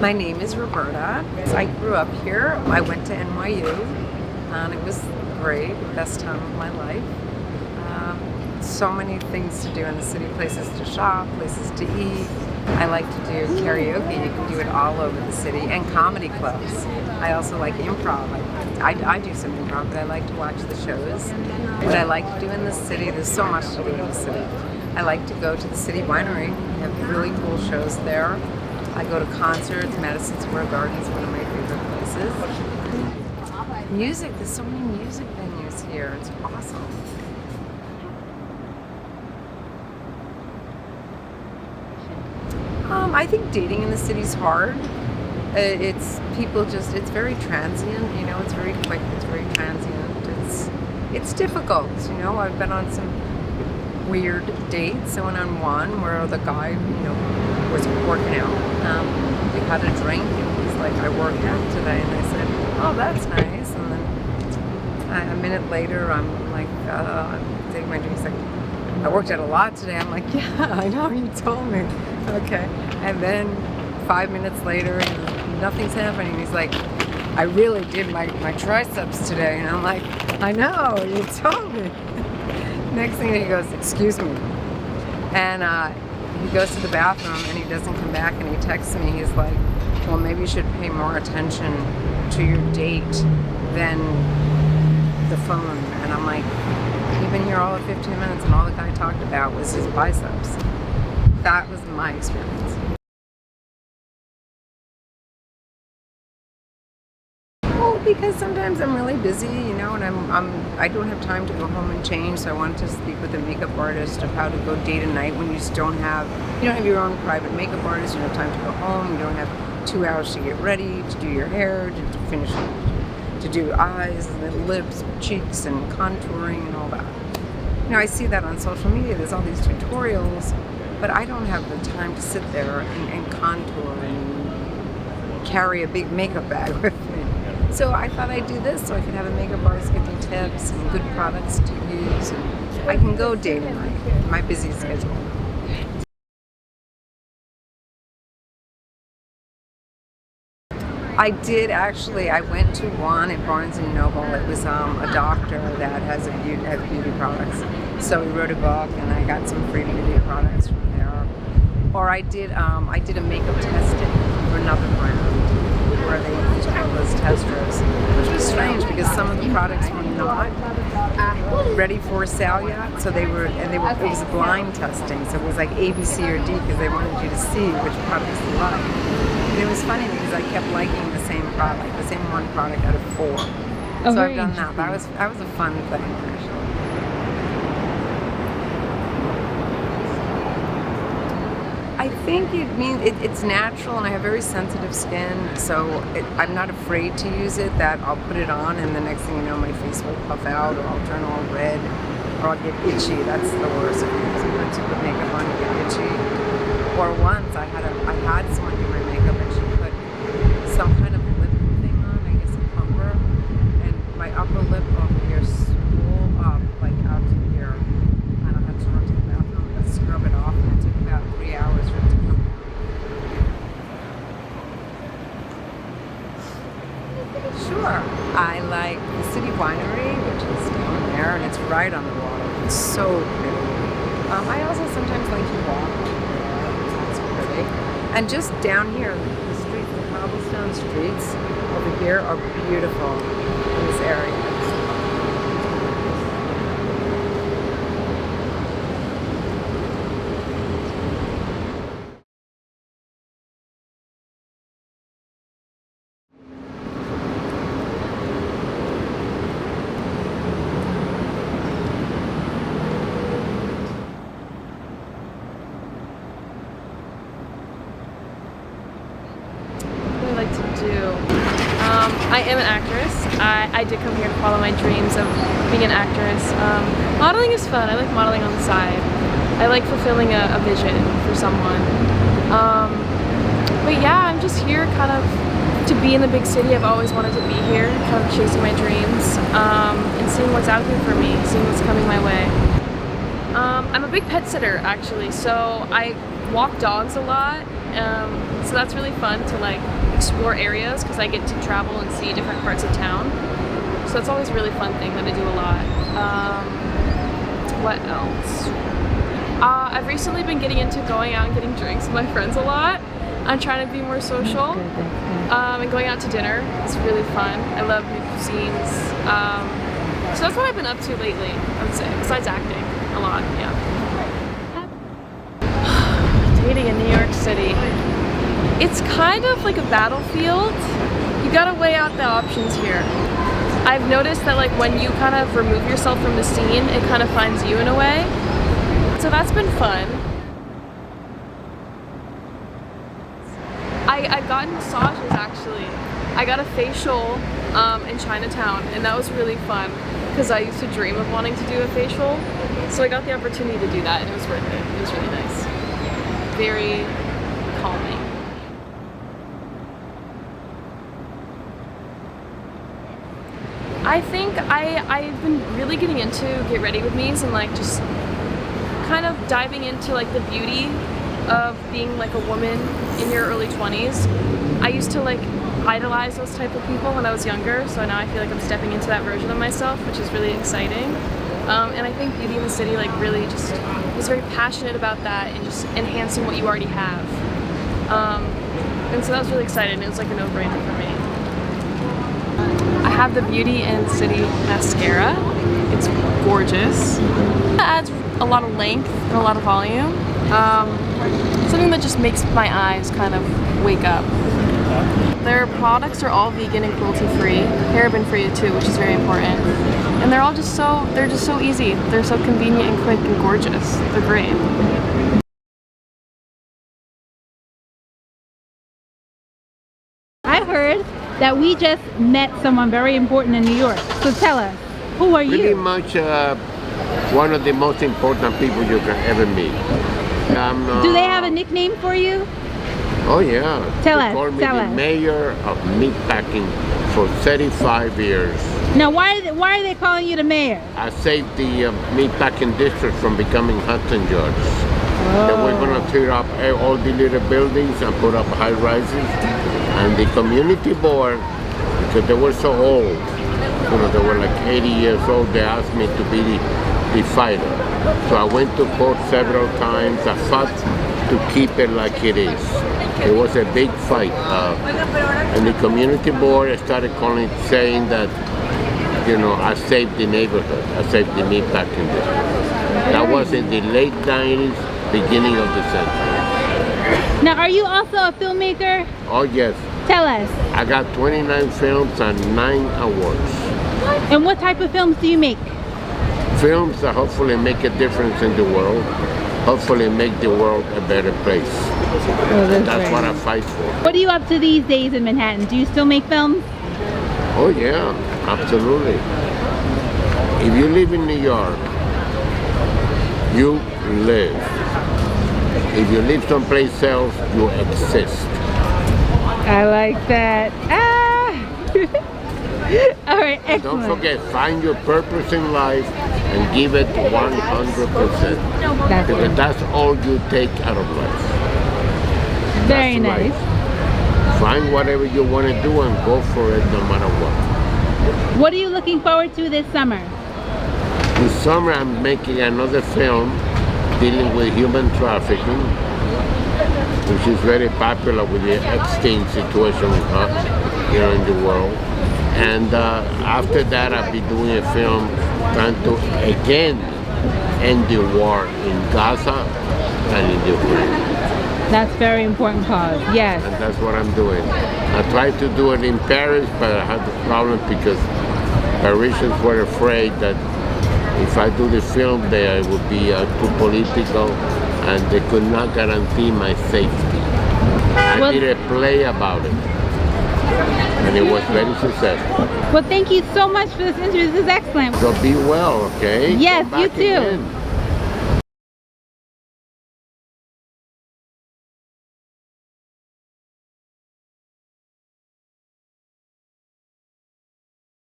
My name is Roberta. I grew up here. I went to NYU, and it was great, best time of my life. So many things to do in the city, places to shop, places to eat. I like to do karaoke. You can do it all over the city, and comedy clubs. I also like improv. I do some improv, but I like to watch the shows. What I like to do in the city, there's so much to do in the city. I like to go to the city winery. They have really cool shows there. I go to concerts. Madison Square Garden is one of my favorite places. Music, there's so many music venues here. It's awesome. I think dating in the city is hard. It's very transient, it's very quick, it's very transient. It's difficult, I've been on some weird dates. I went on one where the guy, was working out. We had a drink and he's like, I worked out today. And I said, oh, that's nice. And then a minute later, I'm like, I'm taking my drink. He's like, I worked out a lot today. I'm like, yeah, I know, you told me. Okay. And then 5 minutes later, nothing's happening. He's like, I really did my triceps today. And I'm like, I know, you told me. Next thing he goes, excuse me. And he goes to the bathroom and he doesn't come back, and he texts me. He's like, well, maybe you should pay more attention to your date than the phone. And I'm like, you've been here all of 15 minutes and all the guy talked about was his biceps. That was my experience. Well, because sometimes I'm really busy, and I don't have time to go home and change, so I wanted to speak with a makeup artist of how to go date a night when you don't have your own private makeup artist, you don't have time to go home, you don't have 2 hours to get ready, to do your hair, to finish, to do eyes and lips, cheeks, and contouring and all that. I see that on social media. There's all these tutorials, but I don't have the time to sit there and contour and carry a big makeup bag with me. So I thought I'd do this so I could have a makeup artist give me tips and good products to use, and I can go day to night, my busy schedule. I did actually. I went to one at Barnes & Noble. It was a doctor that has beauty products. So he wrote a book, and I got some free beauty products from there. Or I did a makeup testing for another brand where they used all those testers, which was strange because some of the products were not ready for sale yet. So it was blind testing. So it was like A, B, C, or D because they wanted you to see which products you like. And it was funny because I kept liking the same one product out of 4. Oh, so I've done that. That was a fun thing, actually. I think it means it's natural, and I have very sensitive skin, so I'm not afraid to use it. That I'll put it on, and the next thing you know, my face will puff out, or I'll turn all red, or I'll get itchy. That's the worst. Sometimes you put makeup on, you get itchy. Or once I had someone do my makeup, and she put some kind of lip thing on, I guess a plumber, and my upper lip over here swole up like out to here, and I had to run to the bathroom and scrub it off, and it took about 3 hours for it to come out. Sure. I like the city winery, which is down there, and it's right on the water. It's so pretty. I also sometimes like to walk. And just down here, the streets, the cobblestone streets over here are beautiful in this area. I am an actress. I did come here to follow my dreams of being an actress. Modeling is fun. I like modeling on the side. I like fulfilling a vision for someone. But yeah, I'm just here kind of to be in the big city. I've always wanted to be here, kind of chasing my dreams, and seeing what's out here for me, seeing what's coming my way. I'm a big pet sitter, actually, so I walk dogs a lot. So that's really fun to like explore areas because I get to travel and see different parts of town. So that's always a really fun thing that I do a lot. What else? I've recently been getting into going out and getting drinks with my friends a lot. I'm trying to be more social. And going out to dinner is really fun. I love new cuisines. So that's what I've been up to lately, I would say, besides acting a lot, yeah. Dating in New York City. It's kind of like a battlefield. You gotta weigh out the options here. I've noticed that like when you kind of remove yourself from the scene, it kind of finds you in a way. So that's been fun. I've gotten massages actually. I got a facial in Chinatown and that was really fun because I used to dream of wanting to do a facial. So I got the opportunity to do that and it was worth it. It was really nice. Very calming. I think I've been really getting into Get Ready With Me's and like just kind of diving into like the beauty of being like a woman in your early 20s. I used to like idolize those type of people when I was younger, so now I feel like I'm stepping into that version of myself, which is really exciting. And I think Beauty in the City like really just was very passionate about that and just enhancing what you already have. And so that was really exciting. It was like a no-brainer for me. I have the Beauty in the City mascara. It's gorgeous. It adds a lot of length and a lot of volume. Something that just makes my eyes kind of wake up. Their products are all vegan and cruelty-free, paraben-free too, which is very important. And they're all just so easy. They're so convenient and quick and gorgeous. They're great. I heard that we just met someone very important in New York. So tell us, who are you? Pretty much one of the most important people you can ever meet. Do they have a nickname for you? Oh yeah. Tell they us, called me tell the us. mayor of meatpacking for 35 years. Now, why are they calling you the mayor? I saved the meatpacking district from becoming Hudson Yards. Then we're going to tear up all the little buildings and put up high rises. And the community board, because they were so old, you know, they were like 80 years old, they asked me to be the fighter. So I went to court several times. I fought to keep it like it is. It was a big fight. And the community board started calling, saying that, you know, I saved the neighborhood. I saved the meatpacking district. That was in the late 90s, beginning of the century. Now, are you also a filmmaker? Oh yes. Tell us. I got 29 films and 9 awards. And what type of films do you make? Films that hopefully make a difference in the world. Hopefully make the world a better place. That's what I fight for. What are you up to these days in Manhattan? Do you still make films? Oh yeah, absolutely. If you live in New York, you live. If you live someplace else, you exist. I like that. Ah! All right, excellent. Don't forget, find your purpose in life and give it 100%. Because that's all you take out of life. Very nice. Find whatever you want to do and go for it no matter what. What are you looking forward to this summer? This summer I'm making another film dealing with human trafficking, which is very popular with the Epstein situation here in the world. And after that I'll be doing a film trying to again end the war in Gaza and in Ukraine. That's a very important cause, yes. And that's what I'm doing. I tried to do it in Paris, but I had the problem because Parisians were afraid that if I do the film there, it would be too political and they could not guarantee my safety. I did a play about it and it was very successful. Well, thank you so much for this interview. This is excellent. So be well, okay? Yes, Come you back too. again.